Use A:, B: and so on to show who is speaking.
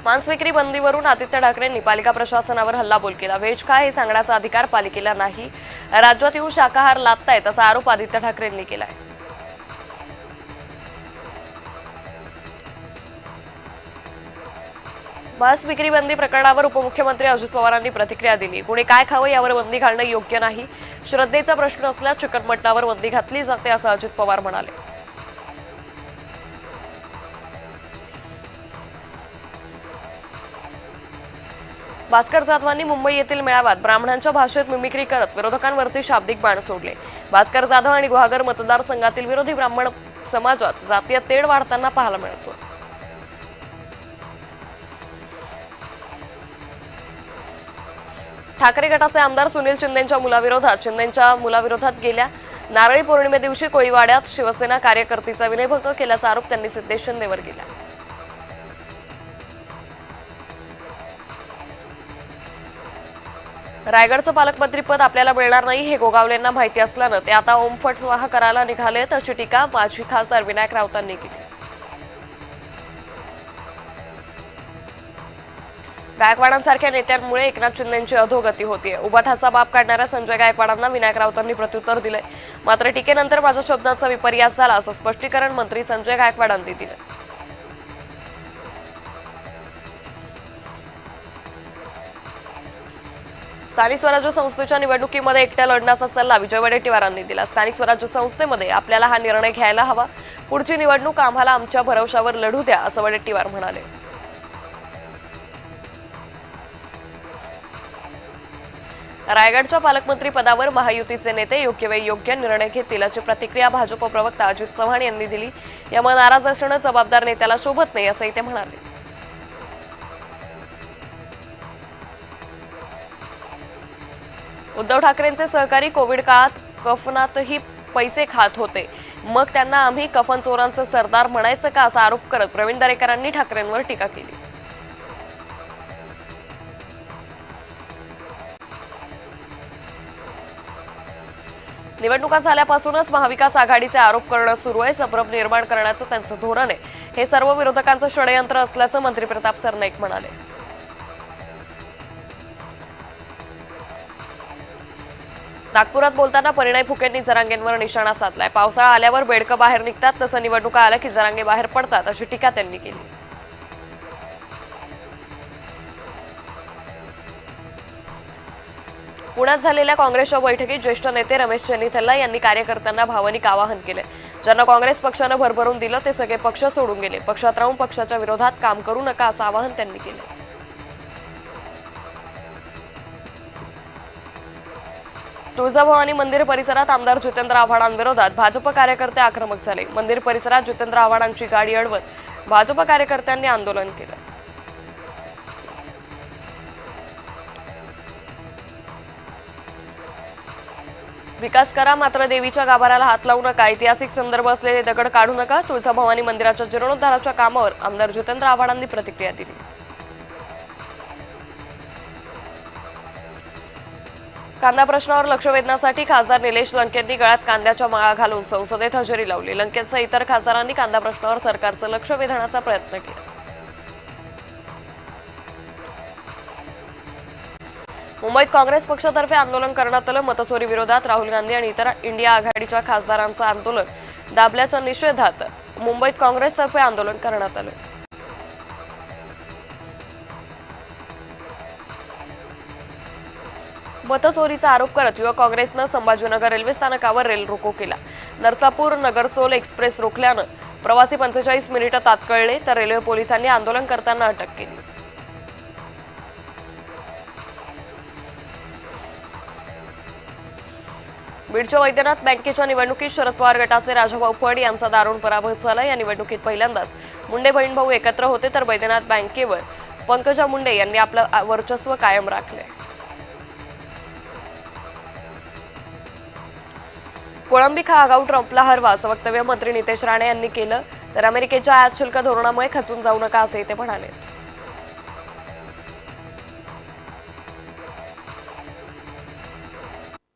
A: मांस विक्री बंदीवरून आदित्य ठाकरेंनी पालिका प्रशासनावर हल्लाबोल केला। व्हेज काय हे सांगण्याचा अधिकार पालिकेला नाही, राज्यात येऊन शाकाहार लादतायत असा आरोप आदित्य ठाकरेंनी केलाय। मांस विक्री बंदी प्रकरणावर उपमुख्यमंत्री अजित पवारांनी प्रतिक्रिया दिली। कोणी काय खावं यावर बंदी घालणं योग्य नाही, श्रद्धेचा प्रश्न असल्यास चिकन मटणावर बंदी घातली जाते असं अजित पवार म्हणाले। भास्कर जाधवांनी मुंबई येथील मेळाव्यात ब्राह्मणांच्या भाषेत मिमिक्री करत विरोधकांवरती शाब्दिक बाण सोडले। भास्कर जाधव आणि गुहागर मतदारसंघातील विरोधी ब्राह्मण समाजात जातीय तेढ वाढताना पाहायला मिळतो। ठाकरे गटाचे आमदार सुनील शिंदेंच्या मुलाविरोधात गेल्या नारळी पौर्णिमे दिवशी कोळीवाड्यात शिवसेना कार्यकर्तीचा विनयभंग केल्याचा आरोप त्यांनी सिद्धेश शिंदेवर केला। रायगडचं पालकमंत्रीपद आपल्याला मिळणार नाही हे गोगावलेंना माहिती असल्यानं ते आता ओमफट स्वाहा करायला निघालेत अशी टीका माजी खासदार विनायक राऊतांनी केली। गायकवाडांसारख्या नेत्यांमुळे एकनाथ शिंदेंची अधोगती होतीये। उबाठाचा बाप काढणाऱ्या संजय गायकवाडांना विनायक राऊतांनी प्रत्युत्तर दिलंय। मात्र टीकेनंतर माझ्या शब्दांचा विपर्यास झाला असं स्पष्टीकरण मंत्री संजय गायकवाडांनी दिलं। स्थानिक स्वराज्य संस्थेच्या निवडणुकीमध्ये एकट्या लढण्याचा सल्ला विजय वडेट्टीवारांनी दिला। स्थानिक स्वराज्य संस्थेमध्ये आपल्याला हा निर्णय घ्यायला हवा, पुढची निवडणूक आम्हाला आमच्या भरवशावर लढू द्या असं वडेट्टीवार म्हणाले। रायगडच्या पालकमंत्री पदावर महायुतीचे नेते योग्य वेळी योग्य निर्णय घेतील अशी प्रतिक्रिया भाजप प्रवक्ता अजित चव्हाण यांनी दिली। यामुळे नाराज असणं जबाबदार नेत्याला शोभत नाही असंही ते म्हणाले। उद्धव ठाकरेंचे सहकारी कोविड काळात कफनातही पैसे खात होते, मग त्यांना आम्ही कफन चोरांचे सरदार म्हणायचं का असा आरोप करत प्रवीण दरेकरांनी ठाकरेंवर टीका केली। निवडणुका झाल्यापासूनच महाविकास आघाडीचे आरोप करणं सुरू आहे, संभ्रम निर्माण करण्याचं त्यांचं धोरण आहे, हे सर्व विरोधकांचं षडयंत्र असल्याचं मंत्री प्रताप सरनाईक म्हणाले। नागपुरात बोलताना परिणय फुकेंनी जरांगेंवर निशाणा साधलाय। पावसाळा आल्यावर बेडकं बाहेर निघतात तसं निवडणुका आल्या की जरांगे बाहेर पडतात अशी टीका त्यांनी केली। पुण्यात झालेल्या काँग्रेसच्या बैठकीत ज्येष्ठ नेते रमेश चेन्नीथल्ला यांनी कार्यकर्त्यांना भावनिक आवाहन केले। ज्यांना काँग्रेस पक्षानं भरभरून दिलं ते सगळे पक्ष सोडून गेले, पक्षात राहून पक्षाच्या विरोधात काम करू नका असं आवाहन त्यांनी केलं। तुळजाभवानी मंदिर परिसरात आमदार जितेंद्र आव्हाडांविरोधात भाजप कार्यकर्ते आक्रमक झाले। मंदिर परिसरात जितेंद्र आव्हाडांची गाडी अडवत भाजप कार्यकर्त्यांनी आंदोलन केलं। विकास करा मात्र देवीच्या गाभाऱ्याला हात लावू नका, ऐतिहासिक संदर्भ असलेले दगड काढू नका, तुळजाभवानी मंदिराच्या जीर्णोद्धाराच्या कामावर आमदार जितेंद्र आव्हाडांनी प्रतिक्रिया दिली। कांदा प्रश्नावर लक्ष वेधण्यासाठी खासदार निलेश लंकेंनी गळ्यात कांद्याच्या माळा घालून संसदेत हजेरी लावली। लंकेंसह इतर खासदारांनी कांदा प्रश्नावर सरकारचं लक्ष वेधण्याचा प्रयत्न केला। मुंबईत काँग्रेस पक्षातर्फे आंदोलन करण्यात आलं। मतचोरी विरोधात राहुल गांधी आणि इतर इंडिया आघाडीच्या खासदारांचं आंदोलन दाबल्याच्या निषेधात मुंबईत काँग्रेसतर्फे आंदोलन करण्यात आलं। मतचोरीचा आरोप करत युवक काँग्रेसनं संभाजीनगर रेल्वे स्थानकावर रेल रोको केला। नरसापूर नगरसोल एक्सप्रेस रोखल्यानं प्रवासी 45 मिनिटं तात्कळले तर रेल्वे पोलिसांनी आंदोलन करताना अटक केली। बीडच्या वैद्यनाथ बँकेच्या निवडणुकीत शरद पवार गटाचे राजाभाऊ फड यांचा दारुण पराभव झाला। या निवडणुकीत पहिल्यांदाच मुंडे बहीण भाऊ एकत्र होते तर वैद्यनाथ बँकेवर पंकजा मुंडे यांनी आपलं वर्चस्व कायम राखले। कोळंबी हा आगाऊ ट्रम्पला हरवा असं वक्तव्य मंत्री नितेश राणे यांनी केलं तर अमेरिकेच्या आयात शुल्क धोरणामुळे खचून जाऊ नका असंही ते म्हणाले।